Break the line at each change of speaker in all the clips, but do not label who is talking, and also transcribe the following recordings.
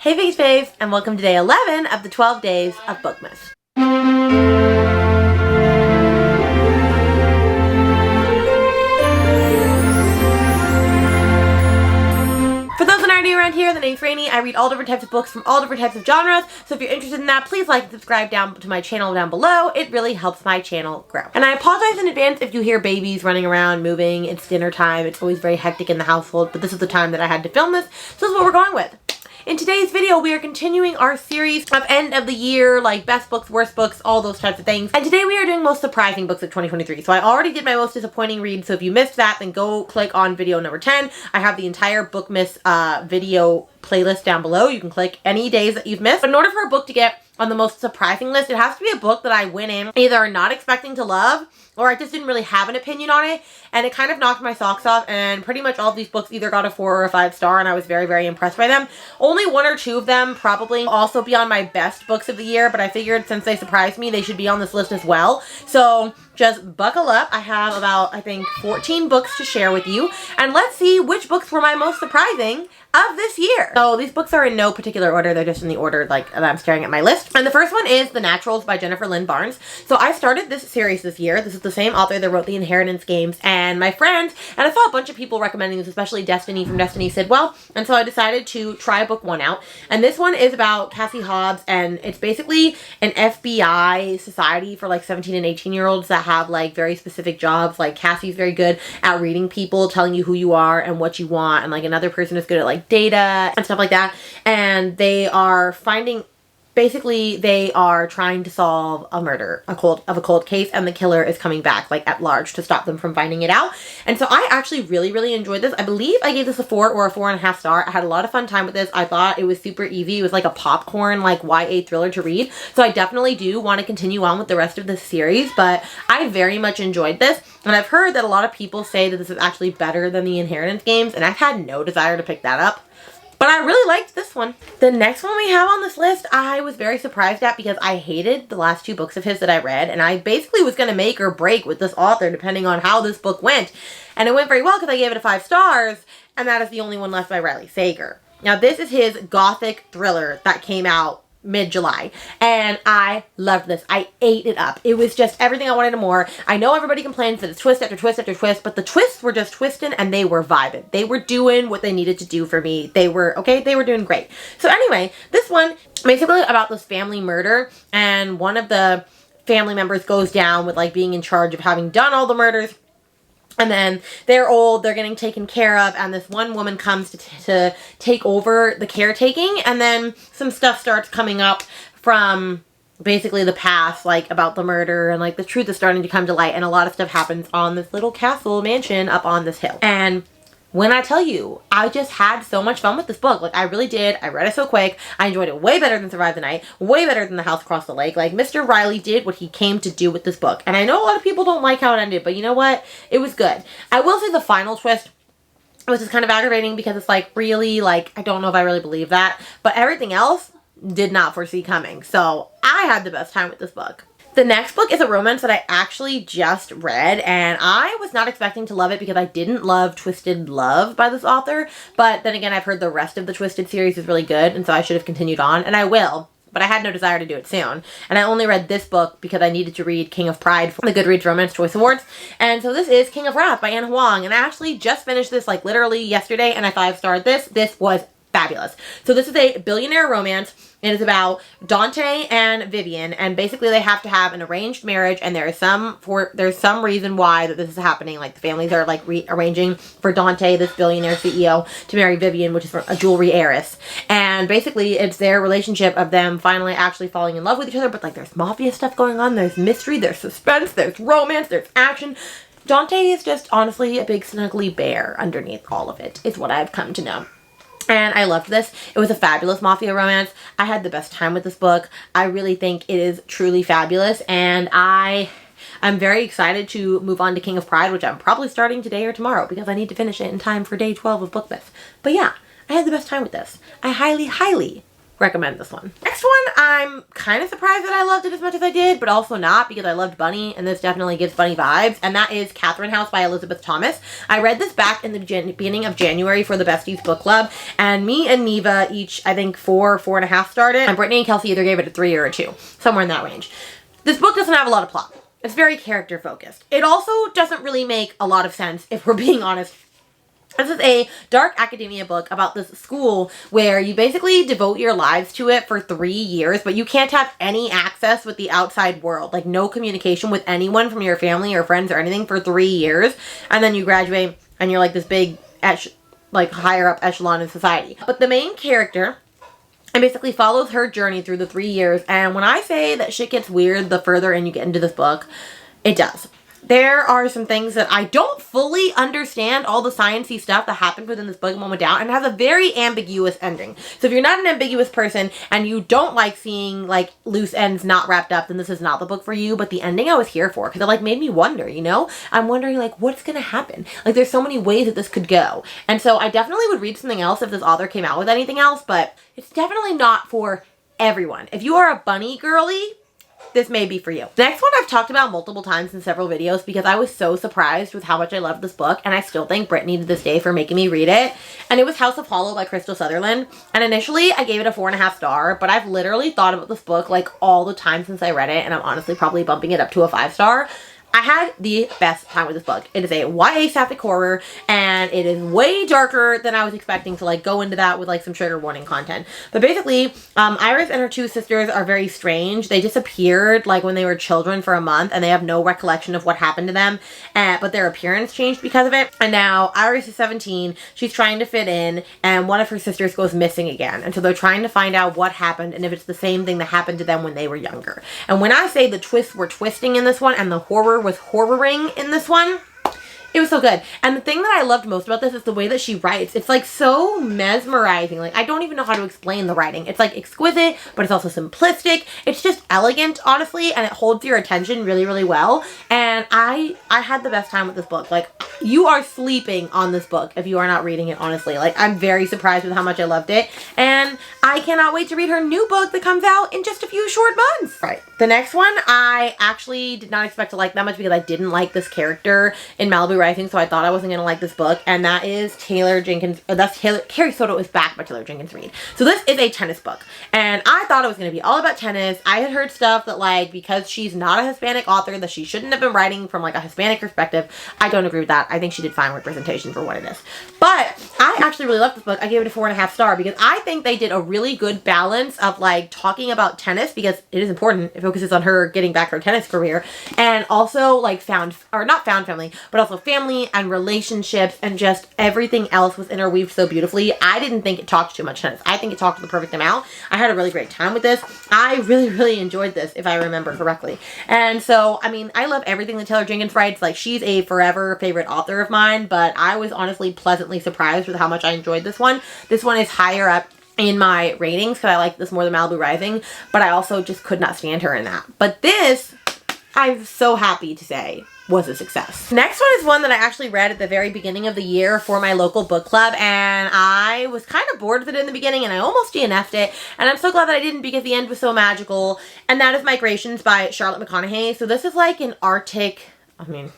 Hey Bookish Babes, and welcome to day 11 of the 12 Days of Bookmas. For those that aren't new around here, the name's Rainy. I read all different types of books from all different types of genres, so if you're interested in that, please like and subscribe down to my channel down below. It really helps my channel grow. And I apologize in advance if you hear babies running around, moving. It's dinner time. It's always very hectic in the household, but this is the time that I had to film this, so this is what we're going with. In today's video, we are continuing our series of end of the year, like best books, worst books, all those types of things. And today we are doing most surprising books of 2023. So I already did my most disappointing read. So if you missed that, then go click on video number 10. I have the entire Bookmas video playlist down below. You can click any days that you've missed. But in order for a book to get on the most surprising list, it has to be a book that I went in either not expecting to love, or I just didn't really have an opinion on it, and it kind of knocked my socks off, and pretty much all of these books either got a 4 or a 5 star, and I was very, very impressed by them. Only 1 or 2 of them probably also be on my best books of the year, but I figured since they surprised me, they should be on this list as well. So just buckle up. I have about, I think, 14 books to share with you, and let's see which books were my most surprising of this year. So these books are in no particular order. They're just in the order like that I'm staring at my list. And the first one is The Naturals by Jennifer Lynn Barnes. So I started this series this year. This is the same author that wrote The Inheritance Games, and my friends, and I saw a bunch of people recommending this, especially Destiny from Destiny Sidwell, and so I decided to try book 1 out. And this one is about Cassie Hobbs, and it's basically an FBI society for like 17 and 18-year-olds that have like very specific jobs. Like Cassie's very good at reading people, telling you who you are and what you want, and like another person is good at like data and stuff like that. And they are finding, basically they are trying to solve a murder, a cold case, and the killer is coming back like at large to stop them from finding it out. And so I actually really enjoyed this. I believe I gave this a 4 or a 4.5 star. I had a lot of fun time with this. I thought it was super easy. It was like a popcorn like YA thriller to read. So I definitely do want to continue on with the rest of this series, but I very much enjoyed this. And I've heard that a lot of people say that this is actually better than The Inheritance Games, and I've had no desire to pick that up. But I really liked this one. The next one we have on this list, I was very surprised at because I hated the last 2 books of his that I read, and I basically was going to make or break with this author depending on how this book went. And it went very well because I gave it a 5 stars, and that is The Only One Left by Riley Sager. Now this is his gothic thriller that came out mid-July, and I loved this. I ate it up. It was just everything I wanted and more. I know everybody complains that it's twist after twist after twist, but the twists were just twisting and they were vibing. They were doing what they needed to do for me. They were, okay, they were doing great. So anyway, this one, basically about this family murder, and one of the family members goes down with like being in charge of having done all the murders. And then they're old, they're getting taken care of, and this one woman comes to take over the caretaking, and then some stuff starts coming up from basically the past, like about the murder, and like the truth is starting to come to light, and a lot of stuff happens on this little castle mansion up on this hill. And when I tell you, I just had so much fun with this book. Like, I really did. I read it so quick. I enjoyed it way better than Survive the Night, way better than The House Across the Lake. Like, Mr. Riley did what he came to do with this book. And I know a lot of people don't like how it ended, but you know what? It was good. I will say the final twist was just kind of aggravating because it's like, really, like, I don't know if I really believe that. But everything else did not foresee coming. So I had the best time with this book. The next book is a romance that I actually just read, and I was not expecting to love it because I didn't love Twisted Love by this author, but then again, I've heard the rest of the Twisted series is really good, and so I should have continued on, and I will, but I had no desire to do it soon. And I only read this book because I needed to read King of Pride for the Goodreads Romance Choice Awards, and so this is King of Wrath by Anna Huang, and I actually just finished this like literally yesterday, and I 5-starred this. This was fabulous. So this is a billionaire romance. It is about Dante and Vivian, and basically they have to have an arranged marriage, and there's some reason why that this is happening. Like the families are like arranging for Dante, this billionaire CEO, to marry Vivian, which is a jewelry heiress. And basically it's their relationship of them finally actually falling in love with each other, but like there's mafia stuff going on, there's mystery, there's suspense, there's romance, there's action. Dante is just honestly a big snuggly bear underneath all of it, is what I've come to know. And I loved this. It was a fabulous mafia romance. I had the best time with this book. I really think it is truly fabulous, and I'm very excited to move on to King of Pride, which I'm probably starting today or tomorrow because I need to finish it in time for day 12 of Bookmas. But yeah, I had the best time with this. I highly recommend this one. Next one I'm kind of surprised that I loved it as much as I did, but also not, because I loved Bunny, and this definitely gives Bunny vibes, and that is Catherine House by Elizabeth Thomas. I read this back in the beginning of January for the Besties Book Club, and me and Neva each, I think, 4.5 starred it, and Brittany and Kelsey either gave it a 3 or a 2, somewhere in that range. This book doesn't have a lot of plot. It's very character focused. It also doesn't really make a lot of sense, if we're being honest. This is a dark academia book about this school where you basically devote your lives to it for 3 years, but you can't have any access with the outside world, like no communication with anyone from your family or friends or anything for 3 years, and then you graduate and you're like this big, like higher up echelon in society. But the main character, it basically follows her journey through the 3 years, and when I say that shit gets weird the further in you get into this book, it does. There are some things that I don't fully understand, all the sciencey stuff that happened within this book moment down, and it has a very ambiguous ending. So if you're not an ambiguous person and you don't like seeing like loose ends not wrapped up, then this is not the book for you. But the ending I was here for, because it like made me wonder, you know? I'm wondering like what's gonna happen? Like there's so many ways that this could go. And so I definitely would read something else if this author came out with anything else, but it's definitely not for everyone. If you are a bunny girly, this may be for you. The next one I've talked about multiple times in several videos because I was so surprised with how much I loved this book, and I still thank Brittany to this day for making me read it. And it was House of Hollow by Crystal Sutherland. And initially I gave it a 4.5 star, but I've literally thought about this book like all the time since I read it, and I'm honestly probably bumping it up to a 5 star. I had the best time with this book. It is a YA sapphic horror, and it is way darker than I was expecting to like go into that with like some trigger warning content. But basically, Iris and her 2 sisters are very strange. They disappeared like when they were children for a month, and they have no recollection of what happened to them, but their appearance changed because of it. And now Iris is 17, she's trying to fit in, and one of her sisters goes missing again. And so they're trying to find out what happened and if it's the same thing that happened to them when they were younger. And when I say the twists were twisting in this one and the horror was horroring in this one, it was so good. And the thing that I loved most about this is the way that she writes. It's like so mesmerizing. Like I don't even know how to explain the writing. It's like exquisite, but it's also simplistic. It's just elegant, honestly, and it holds your attention really, really well. And I had the best time with this book. Like you are sleeping on this book if you are not reading it, honestly. Like I'm very surprised with how much I loved it. And I cannot wait to read her new book that comes out in just a few short months. Right. The next one I actually did not expect to like that much because I didn't like this character in Malibu Rising, so I thought I wasn't going to like this book, and that is Carrie Soto is Back by Taylor Jenkins Reid. So this is a tennis book, and I thought it was going to be all about tennis. I had heard stuff that like because she's not a Hispanic author that she shouldn't have been writing from like a Hispanic perspective. I don't agree with that. I think she did fine representation for what it is. But I actually really loved this book. I gave it a 4.5 star because I think they did a really good balance of like talking about tennis, because it is important. It focuses on her getting back her tennis career, and also like not found family, but also family and relationships, and just everything else was interweaved so beautifully. I didn't think it talked too much tennis. I think it talked the perfect amount. I had a really great time with this. I really, really enjoyed this, if I remember correctly. And so, I mean, I love everything that Taylor Jenkins writes. Like, she's a forever favorite author of mine, but I was honestly pleasantly surprised with how much I enjoyed this one. This one is higher up in my ratings because I like this more than Malibu Rising, but I also just could not stand her in that. But this, I'm so happy to say, was a success. Next one is one that I actually read at the very beginning of the year for my local book club, and I was kind of bored with it in the beginning, and I almost DNF'd it, and I'm so glad that I didn't because the end was so magical, and that is Migrations by Charlotte McConaughey. So this is like an Arctic,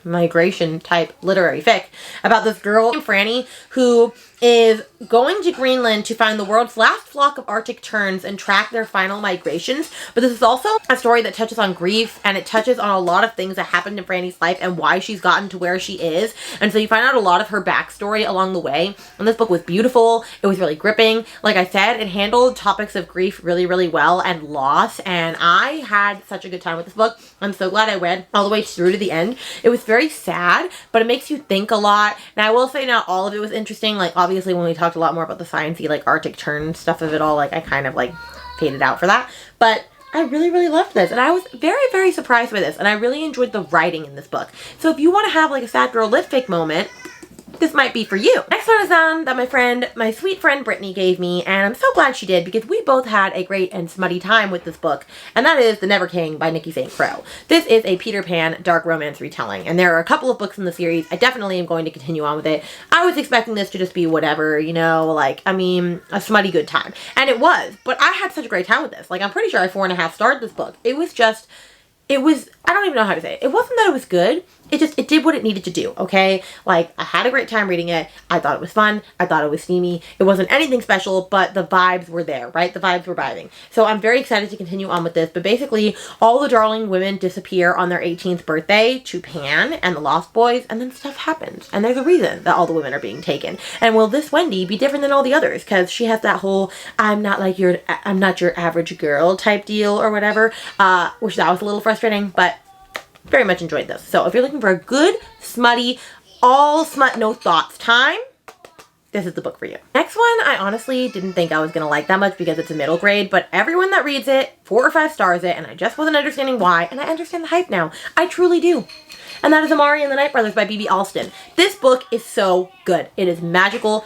migration type literary fic about this girl named Franny who is going to Greenland to find the world's last flock of Arctic terns and track their final migrations. But this is also a story that touches on grief, and it touches on a lot of things that happened in Franny's life and why she's gotten to where she is. And so you find out a lot of her backstory along the way. And this book was beautiful. It was really gripping. Like I said, it handled topics of grief really, really well, and loss. And I had such a good time with this book. I'm so glad I read all the way through to the end. It was very sad, but it makes you think a lot. And I will say not all of it was interesting. Like obviously when we talked a lot more about the sciencey like Arctic tern stuff of it all, like I kind of like faded out for that. But I really, really loved this, and I was very, very surprised by this, and I really enjoyed the writing in this book. So if you want to have like a sad girl lit fic moment, this might be for you. Next one is one that my sweet friend Brittany gave me, and I'm so glad she did because we both had a great and smutty time with this book, and that is The Never King by Nikki St. Crow. This is a Peter Pan dark romance retelling, and there are a couple of books in the series. I definitely am going to continue on with it. I was expecting this to just be whatever, you know, like, I mean, a smutty good time. And it was, but I had such a great time with this. Like, I'm pretty sure I 4.5 starred this book. It was, I don't even know how to say it. It wasn't that it was good. It did what it needed to do, okay? Like, I had a great time reading it. I thought it was fun. I thought it was steamy. It wasn't anything special, but the vibes were there, right? The vibes were vibing. So I'm very excited to continue on with this. But basically, all the darling women disappear on their 18th birthday to Pan and the Lost Boys, and then stuff happens. And there's a reason that all the women are being taken. And will this Wendy be different than all the others? Because she has that whole, I'm not your average girl type deal or whatever, which that was a little frustrating, but very much enjoyed this. So if you're looking for a good, smutty, all smut, no thoughts time, this is the book for you. Next one, I honestly didn't think I was going to like that much because it's a middle grade, but everyone that reads it, 4 or 5 stars it, and I just wasn't understanding why, and I understand the hype now. I truly do. And that is Amari and the Night Brothers by B.B. Alston. This book is so good. It is magical.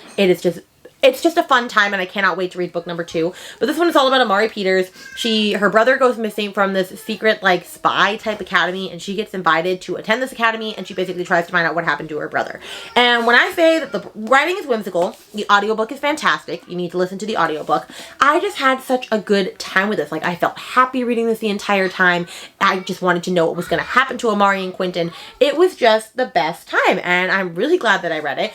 It's just a fun time, and I cannot wait to read book number 2. But this one is all about Amari Peters. Her brother goes missing from this secret, like, spy type academy, and she gets invited to attend this academy, and she basically tries to find out what happened to her brother. And when I say that the writing is whimsical, the audiobook is fantastic. You need to listen to the audiobook. I just had such a good time with this. Like, I felt happy reading this the entire time. I just wanted to know what was going to happen to Amari and Quentin. It was just the best time, and I'm really glad that I read it.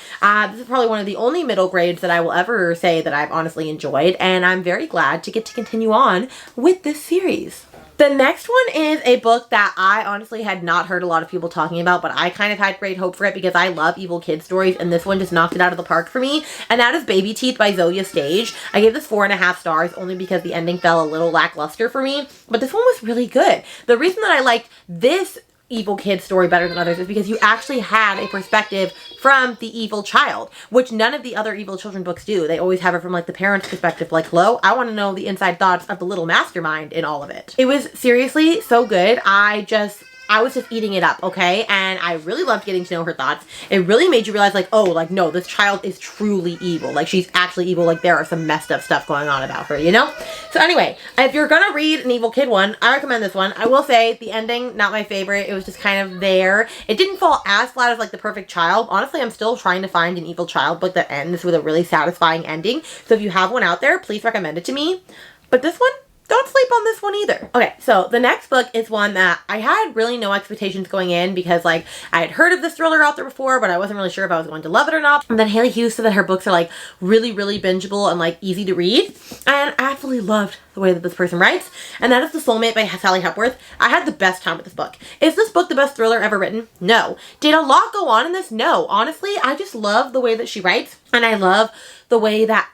This is probably one of the only middle grades that I will ever say that I've honestly enjoyed, and I'm very glad to get to continue on with this series. The next one is a book that I honestly had not heard a lot of people talking about, but I kind of had great hope for it because I love evil kid stories, and this one just knocked it out of the park for me, and that is Baby Teeth by Zoya Stage. I gave this 4.5 stars only because the ending fell a little lackluster for me, but this one was really good. The reason that I liked this evil kid story better than others is because you actually had a perspective from the evil child, which none of the other evil children books do. They always have it from, like, the parents' perspective, like, hello, I want to know the inside thoughts of the little mastermind in all of it. It was seriously so good. I was just eating it up, okay? And I really loved getting to know her thoughts. It really made you realize, like, oh, like, no, this child is truly evil. Like, she's actually evil. Like, there are some messed up stuff going on about her, you know? So anyway, if you're gonna read an evil kid one, I recommend this one. I will say the ending, not my favorite. It was just kind of there. It didn't fall as flat as, like, The Perfect Child. Honestly, I'm still trying to find an evil child book that ends with a really satisfying ending. So if you have one out there, please recommend it to me. But this one, don't sleep on this one either. Okay, so the next book is one that I had really no expectations going in because, like, I had heard of this thriller out there before, but I wasn't really sure if I was going to love it or not. And then Haley Hughes said that her books are, like, really, really bingeable and, like, easy to read. And I absolutely loved the way that this person writes. And that is The Soulmate by Sally Hepworth. I had the best time with this book. Is this book the best thriller ever written? No. Did a lot go on in this? No. Honestly, I just love the way that she writes. And I love the way that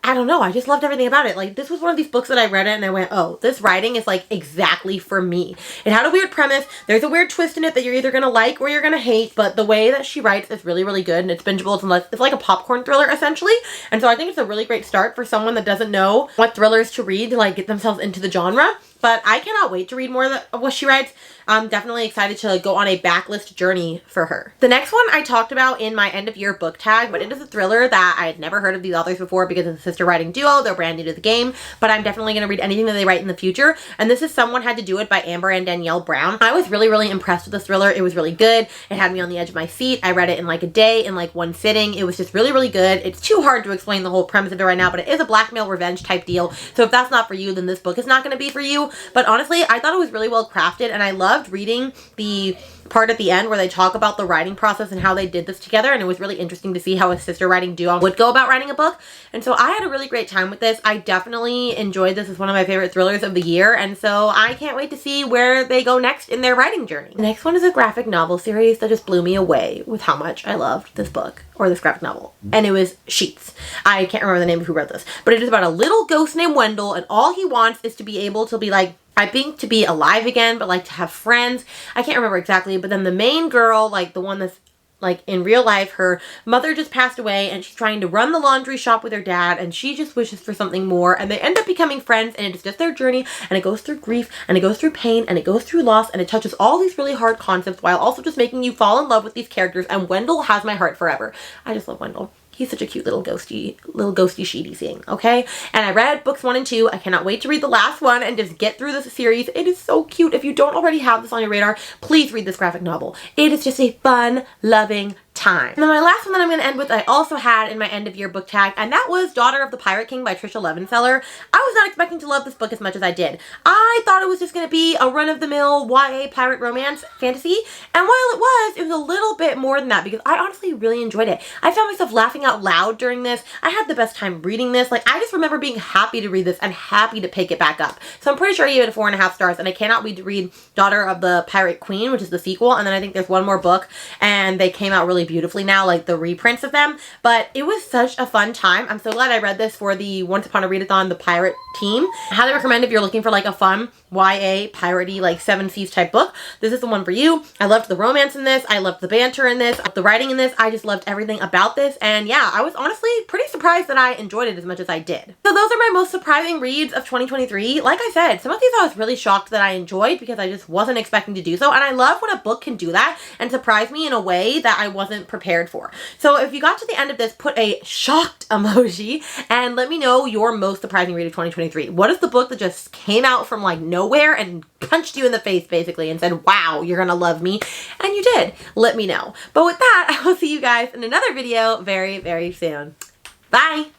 I don't know, I just loved everything about it. Like, this was one of these books that I read it and I went, oh, this writing is, like, exactly for me. It had a weird premise. There's a weird twist in it that you're either gonna like or you're gonna hate, but the way that she writes is really, really good, and it's bingeable. It's like a popcorn thriller, essentially. And so I think it's a really great start for someone that doesn't know what thrillers to read to, like, get themselves into the genre. But I cannot wait to read more of what she writes. I'm definitely excited to go on a backlist journey for her. The next one I talked about in my end of year book tag, but it is a thriller that I had never heard of these authors before because it's a sister writing duo. They're brand new to the game, but I'm definitely going to read anything that they write in the future. And this is Someone Had to Do It by Amber and Danielle Brown. I was really, really impressed with this thriller. It was really good. It had me on the edge of my seat. I read it in like a day, in like one sitting. It was just really, really good. It's too hard to explain the whole premise of it right now, but it is a blackmail revenge type deal. So if that's not for you, then this book is not going to be for you. But honestly, I thought it was really well crafted, and I loved reading the part at the end where they talk about the writing process and how they did this together, and it was really interesting to see how a sister writing duo would go about writing a book. And so I had a really great time with this. I definitely enjoyed this as one of my favorite thrillers of the year, and so I can't wait to see where they go next in their writing journey. The next one is a graphic novel series that just blew me away with how much I loved this book, or this graphic novel, and it was Sheets. I can't remember the name of who wrote this, but it is about a little ghost named Wendell, and all he wants is to be able to be like, I think to be alive again, but like to have friends. I can't remember exactly, but then the main girl, like the one that's like in real life, her mother just passed away and she's trying to run the laundry shop with her dad and she just wishes for something more, and they end up becoming friends, and it's just their journey, and it goes through grief and it goes through pain and it goes through loss, and it touches all these really hard concepts while also just making you fall in love with these characters. And Wendell has my heart forever. I just love Wendell. He's such a cute little ghosty sheety thing, okay? And I read books 1 and 2. I cannot wait to read the last one and just get through this series. It is so cute. If you don't already have this on your radar, please read this graphic novel. It is just a fun, loving time. And then my last one that I'm going to end with, I also had in my end of year book tag, and that was Daughter of the Pirate King by Trisha Levenseller. I was not expecting to love this book as much as I did. I thought it was just going to be a run-of-the-mill YA pirate romance fantasy, and while it was a little bit more than that, because I honestly really enjoyed it. I found myself laughing out loud during this. I had the best time reading this. Like, I just remember being happy to read this and happy to pick it back up. So I'm pretty sure I gave it 4.5 stars, and I cannot wait to read Daughter of the Pirate Queen, which is the sequel, and then I think there's one more book, and they came out really beautifully now, like the reprints of them. But it was such a fun time. I'm so glad I read this for the Once Upon a Readathon, the pirate team. I highly recommend if you're looking for like a fun YA piratey, like 7 Seas type book. This is the one for you. I loved the romance in this. I loved the banter in this, the writing in this. I just loved everything about this. And yeah, I was honestly pretty surprised that I enjoyed it as much as I did. So those are my most surprising reads of 2023. Like I said, some of these I was really shocked that I enjoyed because I just wasn't expecting to do so. And I love when a book can do that and surprise me in a way that I wasn't prepared for. So if you got to the end of this, put a shocked emoji and let me know your most surprising read of 2023. What is the book that just came out from like nowhere and punched you in the face basically and said, wow, you're gonna love me? And you did. Let me know. But with that, I will see you guys in another video very, very soon. Bye!